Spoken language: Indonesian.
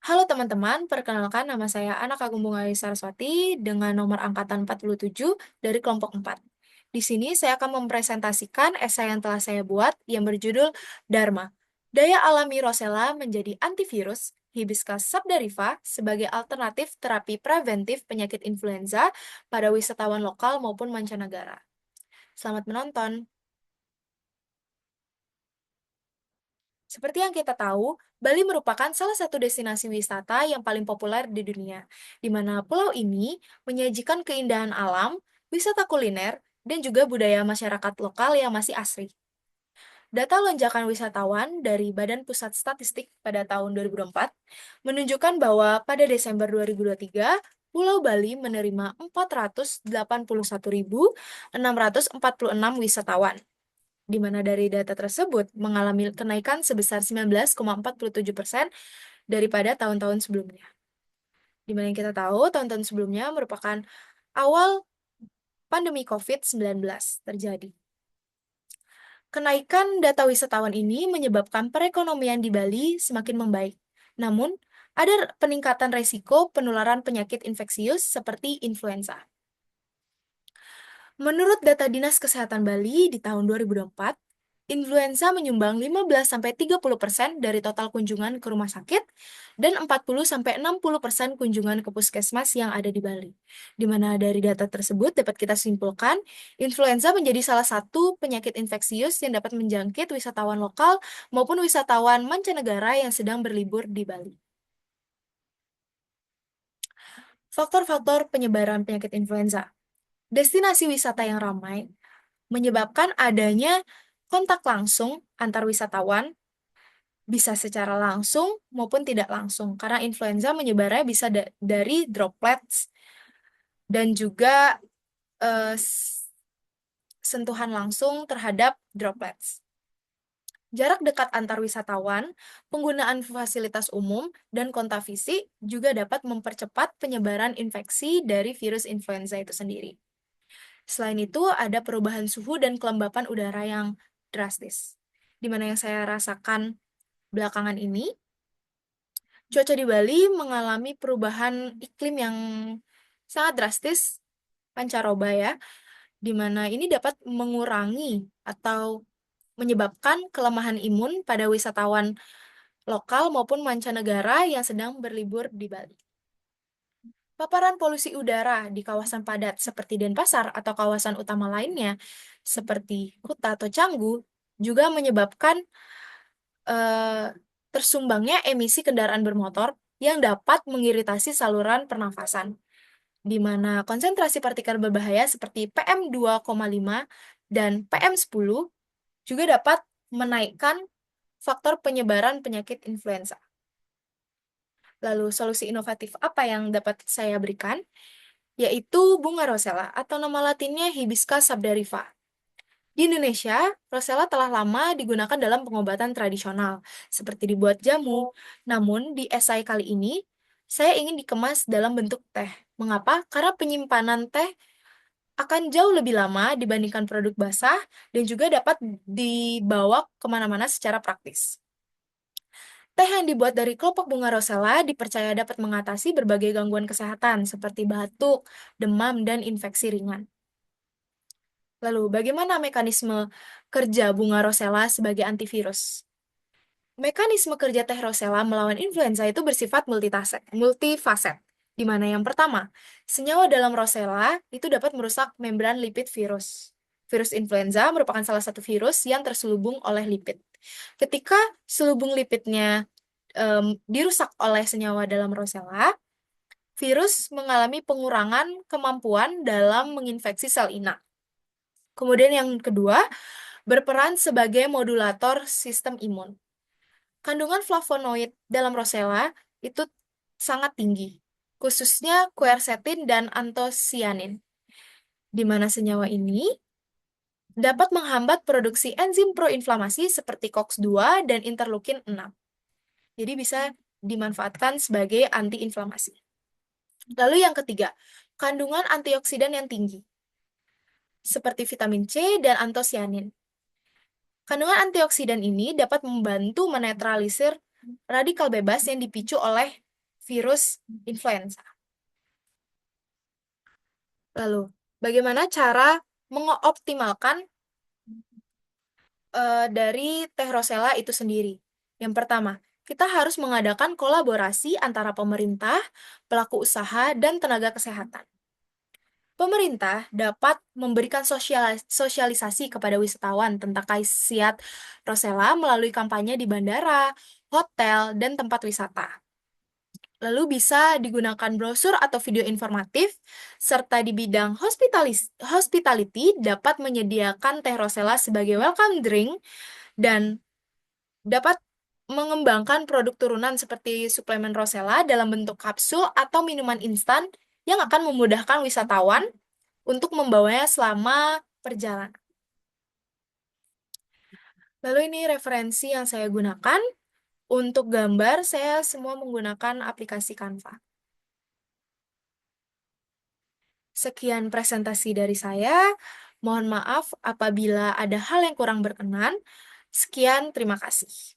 Halo teman-teman, perkenalkan nama saya Anak Agung Bungayu Saraswati dengan nomor angkatan 47 dari kelompok 4. Di sini saya akan mempresentasikan esai yang telah saya buat yang berjudul Dharma. Daya alami Rosella menjadi antivirus Hibiscus subdariva sebagai alternatif terapi preventif penyakit influenza pada wisatawan lokal maupun mancanegara. Selamat menonton. Seperti yang kita tahu, Bali merupakan salah satu destinasi wisata yang paling populer di dunia, di mana pulau ini menyajikan keindahan alam, wisata kuliner, dan juga budaya masyarakat lokal yang masih asri. Data lonjakan wisatawan dari Badan Pusat Statistik pada tahun 2024 menunjukkan bahwa pada Desember 2023, Pulau Bali menerima 481.646 wisatawan, di mana dari data tersebut mengalami kenaikan sebesar 19,47% daripada tahun-tahun sebelumnya. Di mana yang kita tahu, tahun-tahun sebelumnya merupakan awal pandemi COVID-19 terjadi. Kenaikan data wisatawan ini menyebabkan perekonomian di Bali semakin membaik. Namun, ada peningkatan resiko penularan penyakit infeksius seperti influenza. Menurut data Dinas Kesehatan Bali di tahun 2024, influenza menyumbang 15-30% dari total kunjungan ke rumah sakit dan 40-60% kunjungan ke puskesmas yang ada di Bali. Di mana dari data tersebut dapat kita simpulkan, influenza menjadi salah satu penyakit infeksius yang dapat menjangkit wisatawan lokal maupun wisatawan mancanegara yang sedang berlibur di Bali. Faktor-faktor penyebaran penyakit influenza. Destinasi wisata yang ramai menyebabkan adanya kontak langsung antar wisatawan, bisa secara langsung maupun tidak langsung, karena influenza menyebarnya bisa dari droplets dan juga sentuhan langsung terhadap droplets. Jarak dekat antar wisatawan, penggunaan fasilitas umum, dan kontak fisik juga dapat mempercepat penyebaran infeksi dari virus influenza itu sendiri. Selain itu, ada perubahan suhu dan kelembapan udara yang drastis. Di mana yang saya rasakan belakangan ini, cuaca di Bali mengalami perubahan iklim yang sangat drastis, pancaroba ya, di mana ini dapat mengurangi atau menyebabkan kelemahan imun pada wisatawan lokal maupun mancanegara yang sedang berlibur di Bali. Paparan polusi udara di kawasan padat seperti Denpasar atau kawasan utama lainnya, seperti Kuta atau Canggu, juga menyebabkan tersumbangnya emisi kendaraan bermotor yang dapat mengiritasi saluran pernafasan, di mana konsentrasi partikel berbahaya seperti PM2,5 dan PM10 juga dapat menaikkan faktor penyebaran penyakit influenza. Lalu solusi inovatif apa yang dapat saya berikan? Yaitu bunga rosella atau nama latinnya Hibiscus subdariva. Di Indonesia, rosella telah lama digunakan dalam pengobatan tradisional, seperti dibuat jamu. Namun, di esai kali ini, saya ingin dikemas dalam bentuk teh. Mengapa? Karena penyimpanan teh akan jauh lebih lama dibandingkan produk basah dan juga dapat dibawa kemana-mana secara praktis. Teh yang dibuat dari kelopak bunga rosella dipercaya dapat mengatasi berbagai gangguan kesehatan seperti batuk, demam, dan infeksi ringan. Lalu, bagaimana mekanisme kerja bunga rosella sebagai antivirus? Mekanisme kerja teh rosella melawan influenza itu bersifat multifaset, di mana yang pertama, senyawa dalam rosella itu dapat merusak membran lipid virus. Virus influenza merupakan salah satu virus yang terselubung oleh lipid. Ketika selubung lipidnya dirusak oleh senyawa dalam rosella, virus mengalami pengurangan kemampuan dalam menginfeksi sel inang. Kemudian yang kedua, berperan sebagai modulator sistem imun. Kandungan flavonoid dalam rosella itu sangat tinggi, khususnya quercetin dan anthocyanin, di mana senyawa ini dapat menghambat produksi enzim proinflamasi seperti COX-2 dan interleukin 6. Jadi bisa dimanfaatkan sebagai antiinflamasi. Lalu yang ketiga, kandungan antioksidan yang tinggi, seperti vitamin C dan anthocyanin. Kandungan antioksidan ini dapat membantu menetralisir radikal bebas yang dipicu oleh virus influenza. Lalu, bagaimana cara mengoptimalkan dari teh rosella itu sendiri? Yang pertama, kita harus mengadakan kolaborasi antara pemerintah, pelaku usaha, dan tenaga kesehatan. Pemerintah dapat memberikan sosialisasi kepada wisatawan tentang khasiat rosella melalui kampanye di bandara, hotel, dan tempat wisata. Lalu bisa digunakan brosur atau video informatif, serta di bidang hospitality dapat menyediakan teh rosella sebagai welcome drink dan dapat mengembangkan produk turunan seperti suplemen rosella dalam bentuk kapsul atau minuman instan yang akan memudahkan wisatawan untuk membawanya selama perjalanan. Lalu ini referensi yang saya gunakan. Untuk gambar, saya semua menggunakan aplikasi Canva. Sekian presentasi dari saya. Mohon maaf apabila ada hal yang kurang berkenan. Sekian, terima kasih.